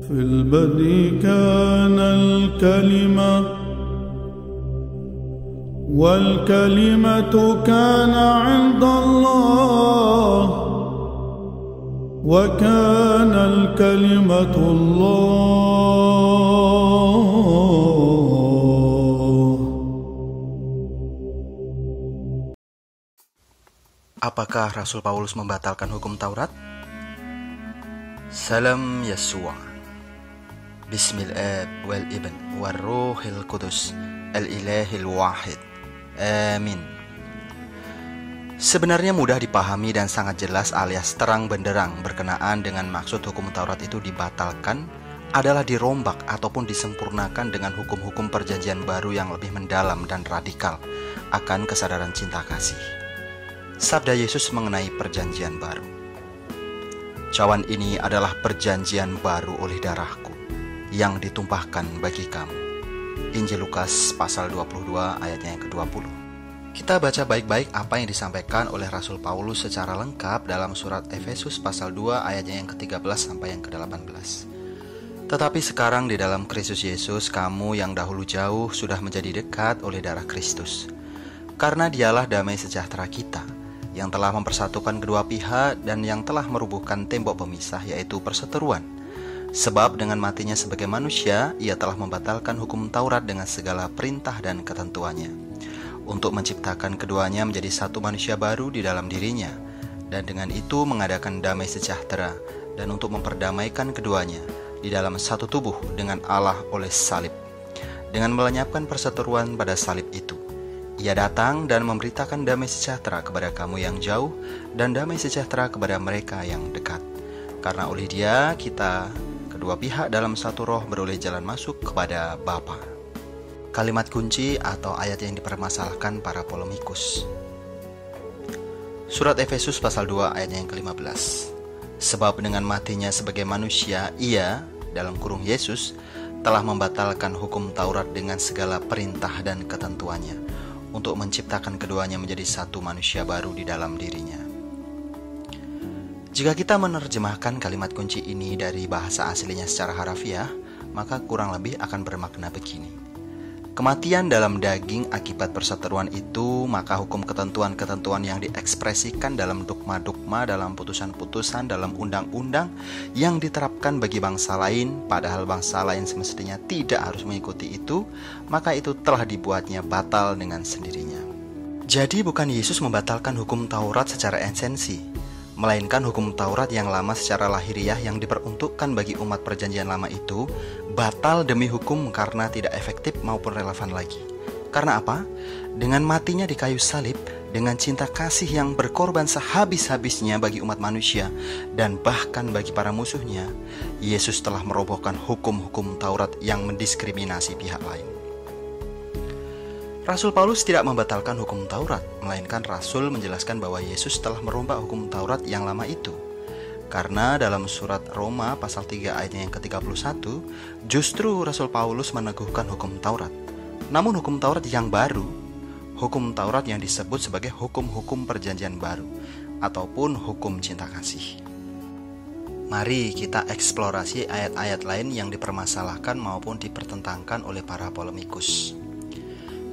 في البدء كان الكلمة والكلمة كان عند الله وكان الكلمة الله. Apakah Rasul Paulus membatalkan hukum Taurat? Salam Yesua. Bismillah wal ibn wal ruhil kudus al-ilahil wahid. Amin. Sebenarnya mudah dipahami dan sangat jelas alias terang benderang berkenaan dengan maksud hukum Taurat itu dibatalkan adalah dirombak ataupun disempurnakan dengan hukum-hukum perjanjian baru yang lebih mendalam dan radikal akan kesadaran cinta kasih. Sabda Yesus mengenai perjanjian baru. Cawan ini adalah perjanjian baru oleh darahku yang ditumpahkan bagi kamu. Injil Lukas pasal 22 ayatnya yang ke-20. Kita baca baik-baik apa yang disampaikan oleh Rasul Paulus secara lengkap dalam surat Efesus pasal 2 ayatnya yang ke-13 sampai yang ke-18. Tetapi sekarang di dalam Kristus Yesus, kamu yang dahulu jauh sudah menjadi dekat oleh darah Kristus. Karena dialah damai sejahtera kita, yang telah mempersatukan kedua pihak dan yang telah merubuhkan tembok pemisah, yaitu perseteruan. Sebab dengan matinya sebagai manusia, ia telah membatalkan hukum Taurat dengan segala perintah dan ketentuannya, untuk menciptakan keduanya menjadi satu manusia baru di dalam dirinya, dan dengan itu mengadakan damai sejahtera, dan untuk memperdamaikan keduanya di dalam satu tubuh dengan Allah oleh salib. Dengan melenyapkan perseteruan pada salib itu, ia datang dan memberitakan damai sejahtera kepada kamu yang jauh dan damai sejahtera kepada mereka yang dekat. Karena oleh Dia kita kedua pihak dalam satu roh beroleh jalan masuk kepada Bapa. Kalimat kunci atau ayat yang dipermasalahkan para polemikus. Surat Efesus pasal 2 ayat yang ke-15. Sebab dengan matinya sebagai manusia, ia, dalam kurung Yesus, telah membatalkan hukum Taurat dengan segala perintah dan ketentuannya, untuk menciptakan keduanya menjadi satu manusia baru di dalam dirinya. Jika kita menerjemahkan kalimat kunci ini dari bahasa aslinya secara harafiah, maka kurang lebih akan bermakna begini. Kematian dalam daging akibat perseteruan itu, maka hukum ketentuan-ketentuan yang diekspresikan dalam dogma-dogma, dalam putusan-putusan, dalam undang-undang yang diterapkan bagi bangsa lain, padahal bangsa lain semestinya tidak harus mengikuti itu, maka itu telah dibuatnya batal dengan sendirinya. Jadi bukan Yesus membatalkan hukum Taurat secara esensi, melainkan hukum Taurat yang lama secara lahiriah yang diperuntukkan bagi umat perjanjian lama itu batal demi hukum karena tidak efektif maupun relevan lagi. Karena apa? Dengan matinya di kayu salib, dengan cinta kasih yang berkorban sehabis-habisnya bagi umat manusia dan bahkan bagi para musuhnya, Yesus telah merobohkan hukum-hukum Taurat yang mendiskriminasi pihak lain. Rasul Paulus tidak membatalkan hukum Taurat, melainkan Rasul menjelaskan bahwa Yesus telah merombak hukum Taurat yang lama itu. Karena dalam surat Roma pasal 3 ayatnya yang ke-31, justru Rasul Paulus meneguhkan hukum Taurat. Namun hukum Taurat yang baru, hukum Taurat yang disebut sebagai hukum-hukum perjanjian baru, ataupun hukum cinta kasih. Mari kita eksplorasi ayat-ayat lain yang dipermasalahkan maupun dipertentangkan oleh para polemikus.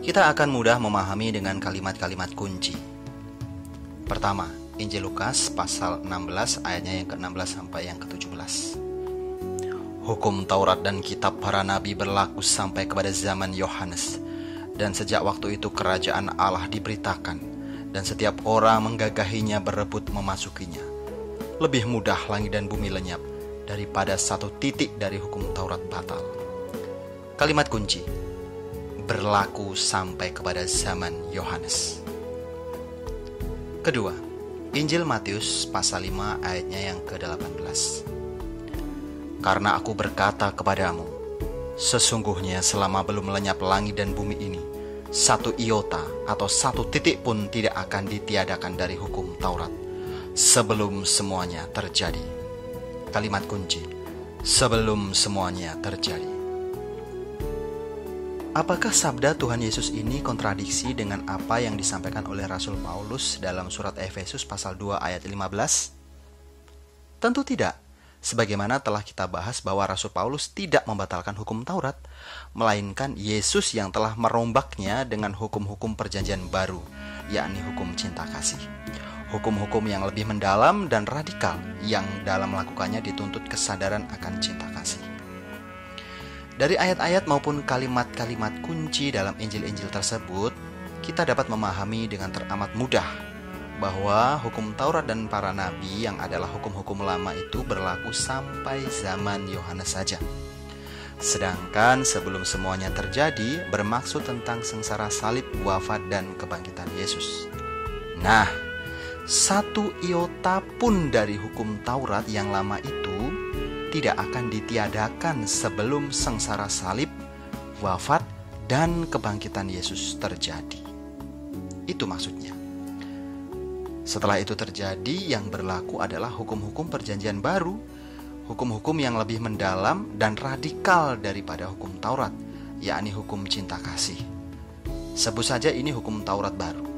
Kita akan mudah memahami dengan kalimat-kalimat kunci. Pertama, Injil Lukas pasal 16 ayatnya yang ke-16 sampai yang ke-17. Hukum Taurat dan kitab para nabi berlaku sampai kepada zaman Yohanes, dan sejak waktu itu kerajaan Allah diberitakan, dan setiap orang menggagahinya berebut memasukinya. Lebih mudah langit dan bumi lenyap daripada satu titik dari hukum Taurat batal. Kalimat kunci berlaku sampai kepada zaman Yohanes. Kedua, Injil Matius pasal 5 ayatnya yang ke-18. Karena aku berkata kepadamu, sesungguhnya selama belum lenyap langit dan bumi ini, satu iota atau satu titik pun tidak akan ditiadakan dari hukum Taurat, sebelum semuanya terjadi. Kalimat kunci, sebelum semuanya terjadi. Apakah sabda Tuhan Yesus ini kontradiksi dengan apa yang disampaikan oleh Rasul Paulus dalam surat Efesus pasal 2 ayat 15? Tentu tidak. Sebagaimana telah kita bahas bahwa Rasul Paulus tidak membatalkan hukum Taurat, melainkan Yesus yang telah merombaknya dengan hukum-hukum perjanjian baru, yakni hukum cinta kasih. Hukum-hukum yang lebih mendalam dan radikal yang dalam melakukannya dituntut kesadaran akan cinta kasih. Dari ayat-ayat maupun kalimat-kalimat kunci dalam Injil-Injil tersebut, kita dapat memahami dengan teramat mudah bahwa hukum Taurat dan para nabi yang adalah hukum-hukum lama itu berlaku sampai zaman Yohanes saja. Sedangkan sebelum semuanya terjadi, bermaksud tentang sengsara salib, wafat, dan kebangkitan Yesus. Nah, satu iota pun dari hukum Taurat yang lama itu tidak akan ditiadakan sebelum sengsara salib, wafat, dan kebangkitan Yesus terjadi. Itu maksudnya. Setelah itu terjadi, yang berlaku adalah hukum-hukum perjanjian baru, hukum-hukum yang lebih mendalam dan radikal daripada hukum Taurat, yakni hukum cinta kasih. Sebut saja ini hukum Taurat baru.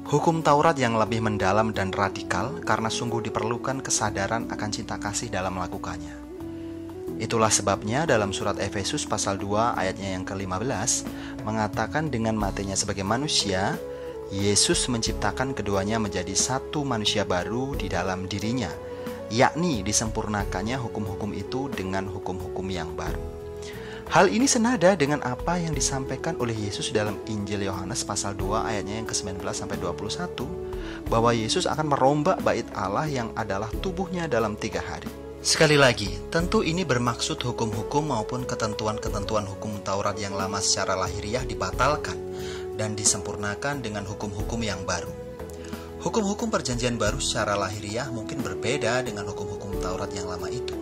Hukum Taurat yang lebih mendalam dan radikal karena sungguh diperlukan kesadaran akan cinta kasih dalam melakukannya. Itulah sebabnya dalam surat Efesus pasal 2 ayatnya yang ke-15 mengatakan dengan matinya sebagai manusia, Yesus menciptakan keduanya menjadi satu manusia baru di dalam dirinya, yakni disempurnakannya hukum-hukum itu dengan hukum-hukum yang baru. Hal ini senada dengan apa yang disampaikan oleh Yesus dalam Injil Yohanes pasal 2 ayatnya yang ke-19 sampai 21, bahwa Yesus akan merombak bait Allah yang adalah tubuhnya dalam 3 hari. Sekali lagi, tentu ini bermaksud hukum-hukum maupun ketentuan-ketentuan hukum Taurat yang lama secara lahiriah dibatalkan dan disempurnakan dengan hukum-hukum yang baru. Hukum-hukum perjanjian baru secara lahiriah mungkin berbeda dengan hukum-hukum Taurat yang lama itu.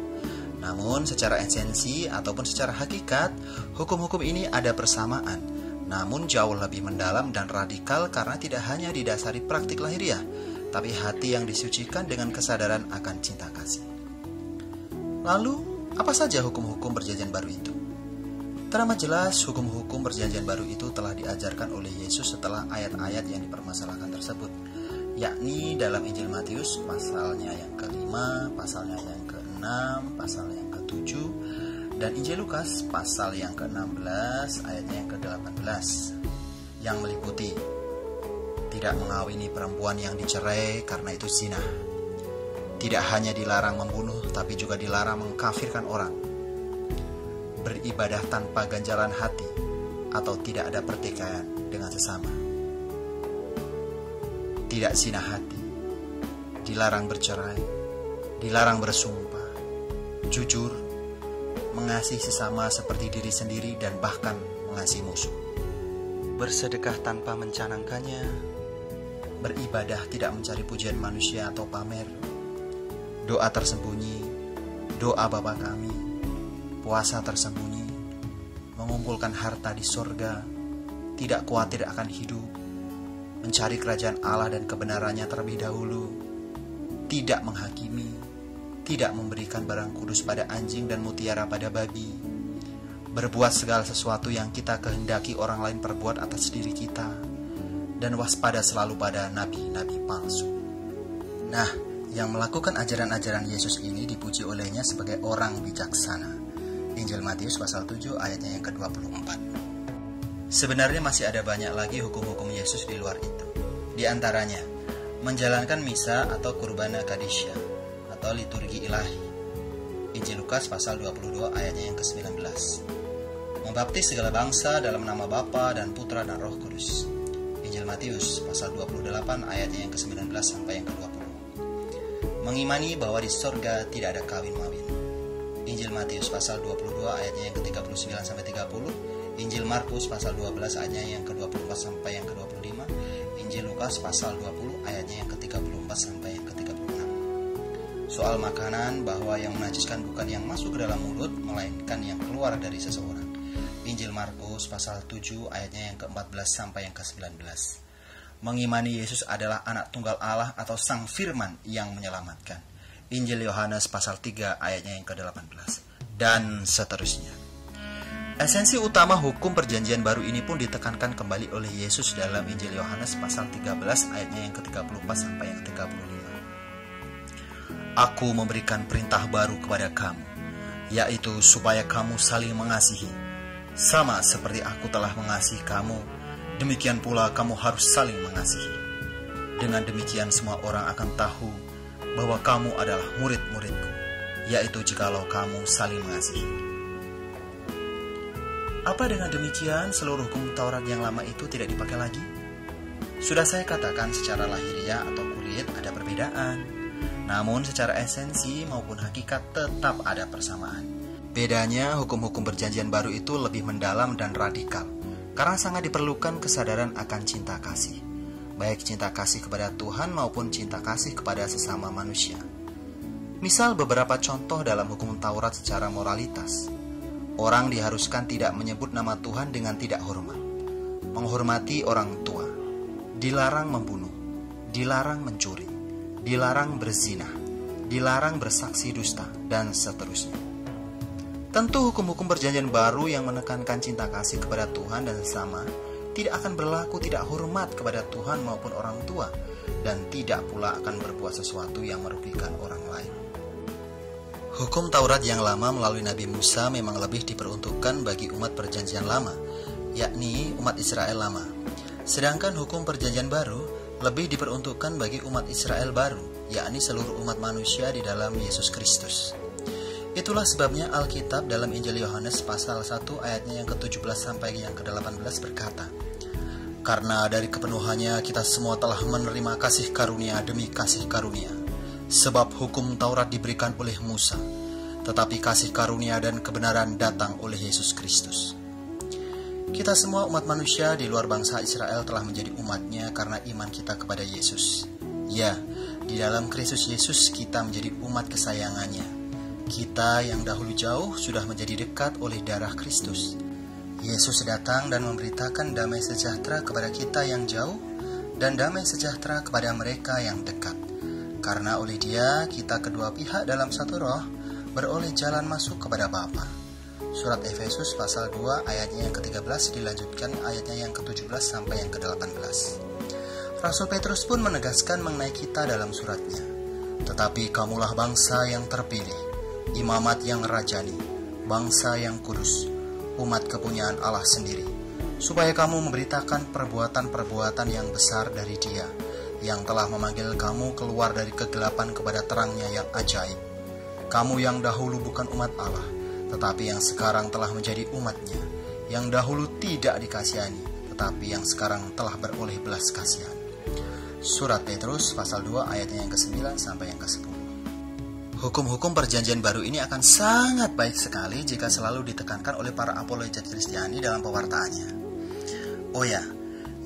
Namun secara esensi ataupun secara hakikat, hukum-hukum ini ada persamaan, namun jauh lebih mendalam dan radikal karena tidak hanya didasari praktik lahiriah, tapi hati yang disucikan dengan kesadaran akan cinta kasih. Lalu, apa saja hukum-hukum perjanjian baru itu? Teramat jelas, hukum-hukum perjanjian baru itu telah diajarkan oleh Yesus setelah ayat-ayat yang dipermasalahkan tersebut, yakni dalam Injil Matius pasalnya yang ke-5, pasalnya yang ke-6, pasal yang ke-7, dan Injil Lukas pasal yang ke-16 ayatnya yang ke-18 yang meliputi tidak mengawini perempuan yang dicerai karena itu zina. Tidak hanya dilarang membunuh, tapi juga dilarang mengkafirkan orang. Beribadah tanpa ganjalan hati atau tidak ada pertikaian dengan sesama. Tidak zina hati. Dilarang bercerai, dilarang bersumpah, jujur, mengasihi sesama seperti diri sendiri dan bahkan mengasihi musuh. Bersedekah tanpa mencanangkannya, beribadah tidak mencari pujian manusia atau pamer, doa tersembunyi, doa Bapa kami, puasa tersembunyi, mengumpulkan harta di sorga, tidak khawatir akan hidup, mencari kerajaan Allah dan kebenarannya terlebih dahulu, tidak menghakimi, tidak memberikan barang kudus pada anjing dan mutiara pada babi, berbuat segala sesuatu yang kita kehendaki orang lain perbuat atas diri kita, dan waspada selalu pada nabi-nabi palsu. Nah, yang melakukan ajaran-ajaran Yesus ini dipuji olehnya sebagai orang bijaksana. Injil Matius pasal 7 ayatnya yang ke-24. Sebenarnya masih ada banyak lagi hukum-hukum Yesus di luar itu. Di antaranya, menjalankan misa atau kurbana kadisya atau liturgi ilahi. Injil Lukas pasal 22 ayatnya yang ke-19. Membaptis segala bangsa dalam nama Bapa dan Putra dan Roh Kudus. Injil Matius pasal 28 ayatnya yang ke-19 sampai yang ke-20. Mengimani bahwa di sorga tidak ada kawin-mawin. Injil Matius pasal 22 ayatnya yang ke-39 sampai 30. Injil Markus pasal 12 ayatnya yang ke-24 sampai yang ke-25. Injil Lukas pasal 20 ayatnya yang ke-34 sampai yang ke-36. Soal makanan, bahwa yang menajiskan bukan yang masuk ke dalam mulut, melainkan yang keluar dari seseorang. Injil Markus pasal 7 ayatnya yang ke-14 sampai yang ke-19. Mengimani Yesus adalah anak tunggal Allah atau Sang Firman yang menyelamatkan. Injil Yohanes pasal 3 ayatnya yang ke-18. Dan seterusnya. Esensi utama hukum perjanjian baru ini pun ditekankan kembali oleh Yesus dalam Injil Yohanes pasal 13 ayatnya yang ke-34 sampai yang ke-35. Aku memberikan perintah baru kepada kamu, yaitu supaya kamu saling mengasihi. Sama seperti aku telah mengasihi kamu, demikian pula kamu harus saling mengasihi. Dengan demikian semua orang akan tahu bahwa kamu adalah murid-muridku, yaitu jikalau kamu saling mengasihi. Apa dengan demikian seluruh hukum Taurat yang lama itu tidak dipakai lagi? Sudah saya katakan secara lahiriah atau kulit ada perbedaan, namun secara esensi maupun hakikat tetap ada persamaan. Bedanya hukum-hukum perjanjian baru itu lebih mendalam dan radikal, karena sangat diperlukan kesadaran akan cinta kasih, baik cinta kasih kepada Tuhan maupun cinta kasih kepada sesama manusia. Misal beberapa contoh dalam hukum Taurat secara moralitas. Orang diharuskan tidak menyebut nama Tuhan dengan tidak hormat, menghormati orang tua, dilarang membunuh, dilarang mencuri, dilarang berzina, dilarang bersaksi dusta, dan seterusnya. Tentu hukum-hukum perjanjian baru yang menekankan cinta kasih kepada Tuhan dan sesama tidak akan berlaku tidak hormat kepada Tuhan maupun orang tua, dan tidak pula akan berbuat sesuatu yang merugikan orang lain. Hukum Taurat yang lama melalui Nabi Musa memang lebih diperuntukkan bagi umat perjanjian lama, yakni umat Israel lama. Sedangkan hukum perjanjian baru lebih diperuntukkan bagi umat Israel baru, yakni seluruh umat manusia di dalam Yesus Kristus. Itulah sebabnya Alkitab dalam Injil Yohanes pasal 1 ayatnya yang ke-17 sampai yang ke-18 berkata, "Karena dari kepenuhannya kita semua telah menerima kasih karunia demi kasih karunia. Sebab hukum Taurat diberikan oleh Musa, tetapi kasih karunia dan kebenaran datang oleh Yesus Kristus." Kita semua umat manusia di luar bangsa Israel telah menjadi umatnya karena iman kita kepada Yesus. Ya, di dalam Kristus Yesus kita menjadi umat kesayangannya. Kita yang dahulu jauh sudah menjadi dekat oleh darah Kristus. Yesus datang dan memberitakan damai sejahtera kepada kita yang jauh dan damai sejahtera kepada mereka yang dekat. Karena oleh Dia kita kedua pihak dalam satu roh beroleh jalan masuk kepada Bapa. Surat Efesus pasal 2 ayatnya yang ke-13 dilanjutkan ayatnya yang ke-17 sampai yang ke-18. Rasul Petrus pun menegaskan mengenai kita dalam suratnya. "Tetapi kamulah bangsa yang terpilih, imamat yang rajani, bangsa yang kudus, umat kepunyaan Allah sendiri, supaya kamu memberitakan perbuatan-perbuatan yang besar dari Dia, yang telah memanggil kamu keluar dari kegelapan kepada terangnya yang ajaib. Kamu yang dahulu bukan umat Allah, tetapi yang sekarang telah menjadi umatnya, yang dahulu tidak dikasihani, tetapi yang sekarang telah beroleh belas kasihan." Surat Petrus pasal 2 ayatnya yang ke-9 sampai yang ke-10. Hukum-hukum perjanjian baru ini akan sangat baik sekali jika selalu ditekankan oleh para apologet Kristiani dalam pewartaannya. Oh ya,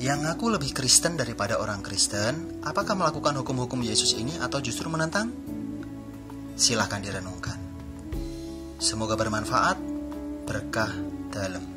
yang ngaku lebih Kristen daripada orang Kristen, apakah melakukan hukum-hukum Yesus ini atau justru menentang? Silahkan direnungkan. Semoga bermanfaat, berkah dalam.